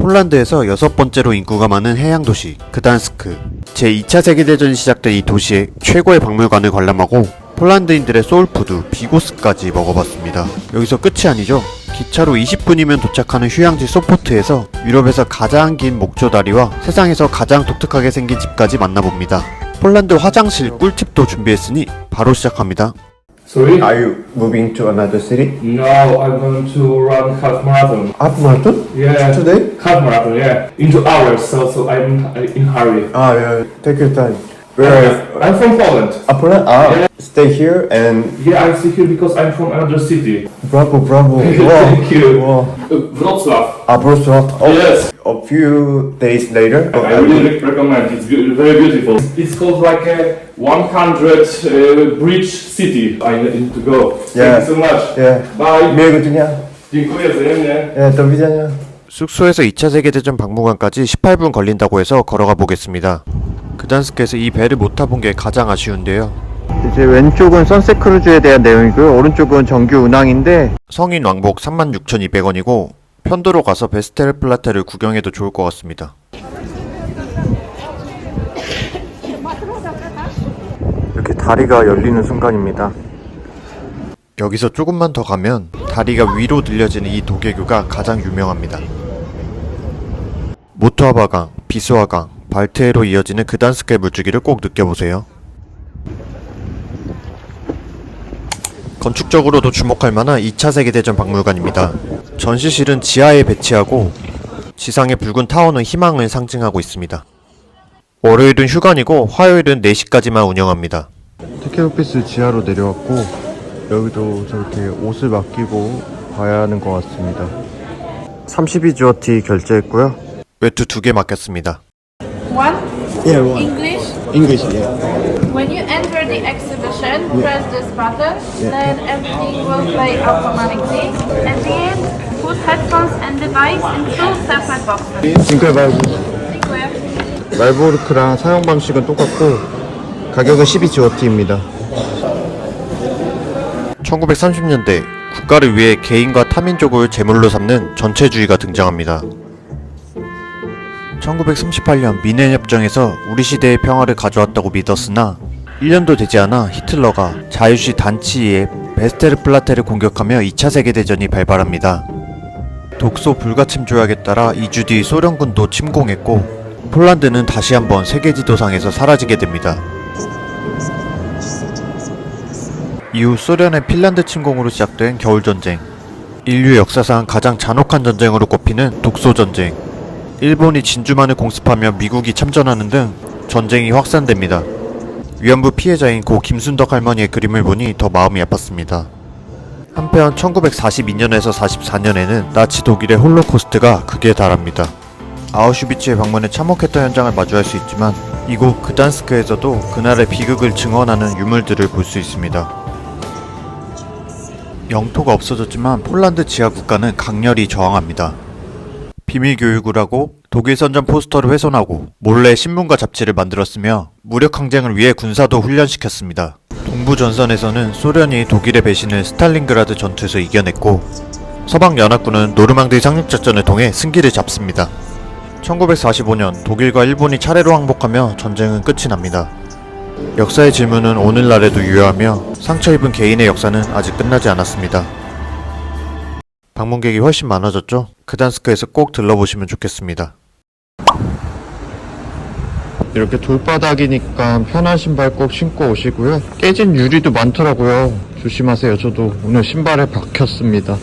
폴란드에서 6번째로 인구가 많은 해양도시 그단스크. 제2차 세계대전이 시작된 이 도시의 최고의 박물관을 관람하고 폴란드인들의 소울푸드 비고스까지 먹어봤습니다. 여기서 끝이 아니죠. 기차로 20분이면 도착하는 휴양지 소포트에서 유럽에서 가장 긴 목조다리와 세상에서 가장 독특하게 생긴 집까지 만나봅니다. 폴란드 화장실 꿀팁도 준비했으니 바로 시작합니다. Sorry? Are you moving to another city? No, I'm going to run half marathon. Half marathon? Yeah. Today? Half marathon, yeah. In 2 hours, so I'm in hurry. Ah, yeah. Take your time. Where? I'm from Poland. Poland? Ah, Yeah. stay here and Yeah, I'm still here because I'm from another city. bravo, bravo. Thank you. Wow. Wrocław. Ah, Wrocław. Oh, Yes. A few days later. I really recommend. It's very beautiful. It's called like a 100 bridge city. I need to go. Yeah. Thank you so much. Yeah. Bye. Miłego dnia. Dziękuję wzajemnie. Yeah, do widzenia. 숙소에서 2차 세계대전 박물관까지 18분 걸린다고 해서 걸어가 보겠습니다. 그단스크에서 이 배를 못 타본 게 가장 아쉬운데요. 이제 왼쪽은 선셋 크루즈에 대한 내용이고요. 오른쪽은 정규 운항인데 성인 왕복 36,200원이고 편도로 가서 베스테르플라테를 구경해도 좋을 것 같습니다. 이렇게 다리가 열리는 순간입니다. 여기서 조금만 더 가면 다리가 위로 들려지는 이 도계교가 가장 유명합니다. 모토아바강, 비스와강, 발트해로 이어지는 그단스크의 물줄기를 꼭 느껴보세요. 건축적으로도 주목할 만한 2차 세계대전 박물관입니다. 전시실은 지하에 배치하고 지상의 붉은 타워는 희망을 상징하고 있습니다. 월요일은 휴관이고 화요일은 4시까지만 운영합니다. 테케오피스 지하로 내려왔고 여기도 저렇게 옷을 맡기고 봐야 하는 것 같습니다. 32주어티 결제했고요. 외투 2개 맡겼습니다. One, Yeah, one. English. English, yeah. When you enter the exhibition, press this button, then everything will play automatically. At the end, put headphones and device in 2 separate boxes. 지금까지 말고 Dziękuję. 말보르크랑 사용 방식은 똑같고 가격은 12주어티입니다. 1930년대 국가를 위해 개인과 타민족을 제물로 삼는 전체주의가 등장합니다. 1938년 미넨협정에서 우리 시대의 평화를 가져왔다고 믿었으나 1년도 되지 않아 히틀러가 자유시 단치에 베스테르플라테를 공격하며 2차 세계대전이 발발합니다. 독소 불가침 조약에 따라 2주 뒤 소련군도 침공했고 폴란드는 다시 한번 세계 지도상에서 사라지게 됩니다. 이후 소련의 핀란드 침공으로 시작된 겨울전쟁, 인류 역사상 가장 잔혹한 전쟁으로 꼽히는 독소전쟁, 일본이 진주만을 공습하며 미국이 참전하는 등 전쟁이 확산됩니다. 위안부 피해자인 고 김순덕 할머니의 그림을 보니 더 마음이 아팠습니다. 한편 1942년에서 44년에는 나치 독일의 홀로코스트가 극에 달합니다. 아우슈비츠에 방문해 참혹했던 현장을 마주할 수 있지만 이곳 그단스크에서도 그날의 비극을 증언하는 유물들을 볼 수 있습니다. 영토가 없어졌지만 폴란드 지하 국가는 강렬히 저항합니다. 비밀교육을 하고 독일 선전 포스터를 훼손하고 몰래 신문과 잡지를 만들었으며 무력 항쟁을 위해 군사도 훈련시켰습니다. 동부전선에서는 소련이 독일의 배신을 스탈린그라드 전투에서 이겨냈고 서방연합군은 노르망디 상륙작전을 통해 승기를 잡습니다. 1945년 독일과 일본이 차례로 항복하며 전쟁은 끝이 납니다. 역사의 질문은 오늘날에도 유효하며 상처 입은 개인의 역사는 아직 끝나지 않았습니다. 방문객이 훨씬 많아졌죠? 그단스크에서 꼭 들러보시면 좋겠습니다. 이렇게 돌바닥이니까 편한 신발 꼭 신고 오시고요. 깨진 유리도 많더라고요. 조심하세요. 저도 오늘 신발에 박혔습니다.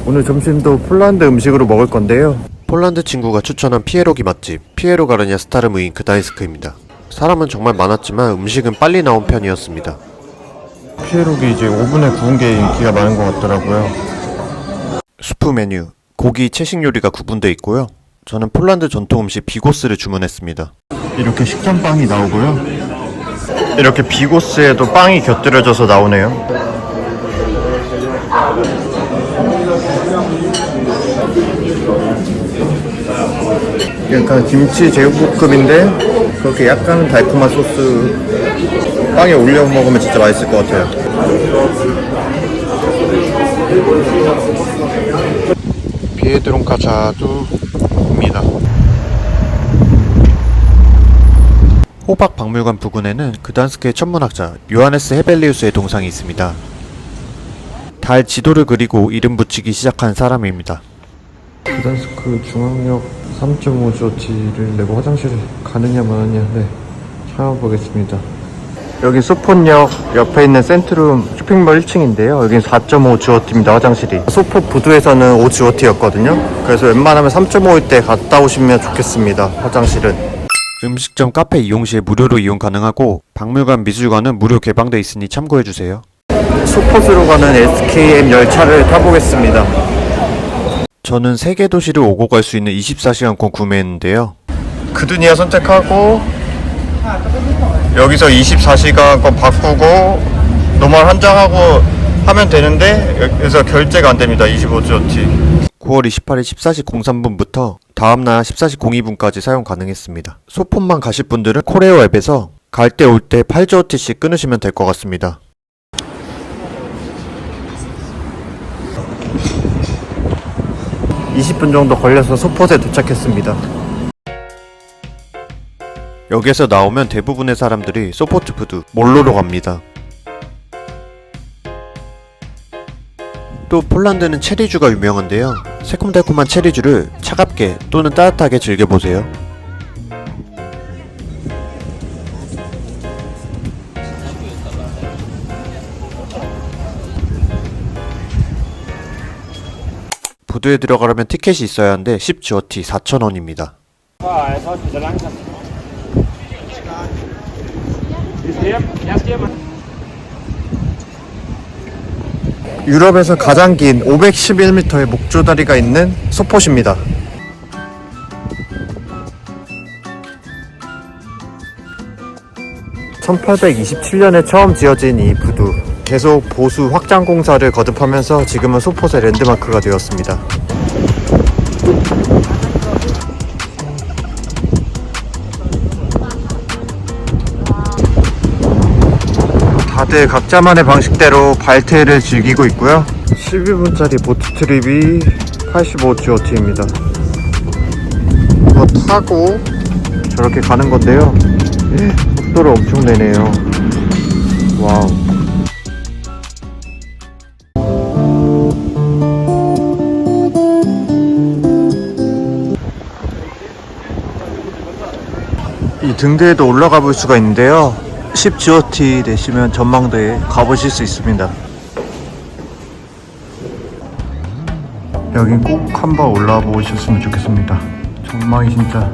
오늘 점심도 폴란드 음식으로 먹을 건데요. 폴란드 친구가 추천한 피에로기 맛집 피에로 가르냐 스타르무인 그다인스크입니다. 사람은 정말 많았지만 음식은 빨리 나온 편이었습니다. 피에로기 이제 오븐에 구운 게 인기가 많은 것 같더라고요. 수프 메뉴, 고기 채식 요리가 구분되어 있고요. 저는 폴란드 전통 음식 비고스를 주문했습니다. 이렇게 식전빵이 나오고요. 이렇게 비고스에도 빵이 곁들여져서 나오네요. 약간 김치 제육볶음인데 그렇게 약간 달콤한 소스 빵에 올려 먹으면 진짜 맛있을 것 같아요. 비에드론카 자두입니다. 호박 박물관 부근에는 그단스크의 천문학자 요하네스 헤벨리우스의 동상이 있습니다. 달 지도를 그리고 이름 붙이기 시작한 사람입니다. 그단스크 중앙역 3.5GOT를 내고 화장실 가느냐 마느냐 참아보겠습니다. 여기 소폰역 옆에 있는 센트룸 쇼핑몰 1층인데요. 여긴 4.5GOT입니다. 화장실이. 소포 부두에서는 5GOT였거든요. 그래서 웬만하면 3.5일 때 갔다 오시면 좋겠습니다. 화장실은. 음식점 카페 이용 시에 무료로 이용 가능하고 박물관 미술관은 무료 개방돼 있으니 참고해주세요. 소포스로 가는 SKM 열차를 타보겠습니다. 저는 세계 도시를 오고 갈 수 있는 24시간권 구매했는데요. 그두니아 선택하고 여기서 24시간권 바꾸고 노멀 한 장하고 하면 되는데 여기서 결제가 안됩니다. 25GOT. 9월 28일 14시 03분부터 다음날 14시 02분까지 사용 가능했습니다. 소폰만 가실 분들은 코레오 앱에서 갈 때 올 때 8GOT씩 끊으시면 될 것 같습니다. (20분) 정도 걸려서 소폿에 도착했습니다. 여기에서 나오면 대부분의 사람들이 소포트 푸드 몰로로 갑니다. 또 폴란드는 체리주가 유명한데요. 새콤달콤한 체리주를 차갑게 또는 따뜻하게 즐겨보세요. 부두에 들어가려면 티켓이 있어야 하는데 10GOT 4,000원입니다. 유럽에서 가장 긴 511m의 목조다리가 있는 소폿입니다. (1827년에) 처음 지어진 이 부두, 계속 보수 확장 공사를 거듭하면서 지금은 소폿의 랜드마크가 되었습니다. 다들 각자만의 방식대로 발테를 즐기고 있고요. 12분짜리 보트 트립이 85GOT입니다. 이거 타고 저렇게 가는 건데요. 속도를 엄청 내네요. 와우. 이 등대에도 올라가 볼 수가 있는데요. 10GOT 내시면 전망대에 가보실 수 있습니다. 여긴 꼭 한번 올라와 보셨으면 좋겠습니다. 전망이 진짜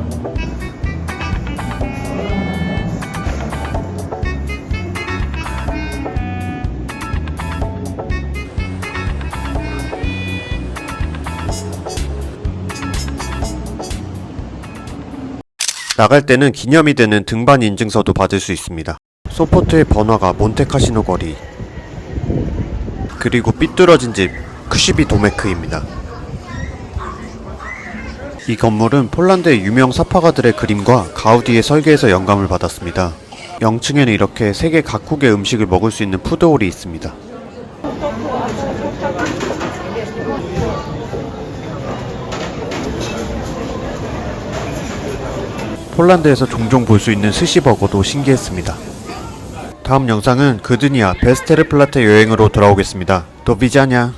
나갈 때는 기념이 되는 등반 인증서도 받을 수 있습니다. 소포트의 번화가 몬테카시노 거리, 그리고 삐뚤어진 집 크시비 도메크입니다. 이 건물은 폴란드의 유명 사파가들의 그림과 가우디의 설계에서 영감을 받았습니다. 0층에는 이렇게 세계 각국의 음식을 먹을 수 있는 푸드홀이 있습니다. 폴란드에서 종종 볼 수 있는 스시버거도 신기했습니다. 다음 영상은 그드니아 베스테르플라테 여행으로 돌아오겠습니다. 도 비자냐.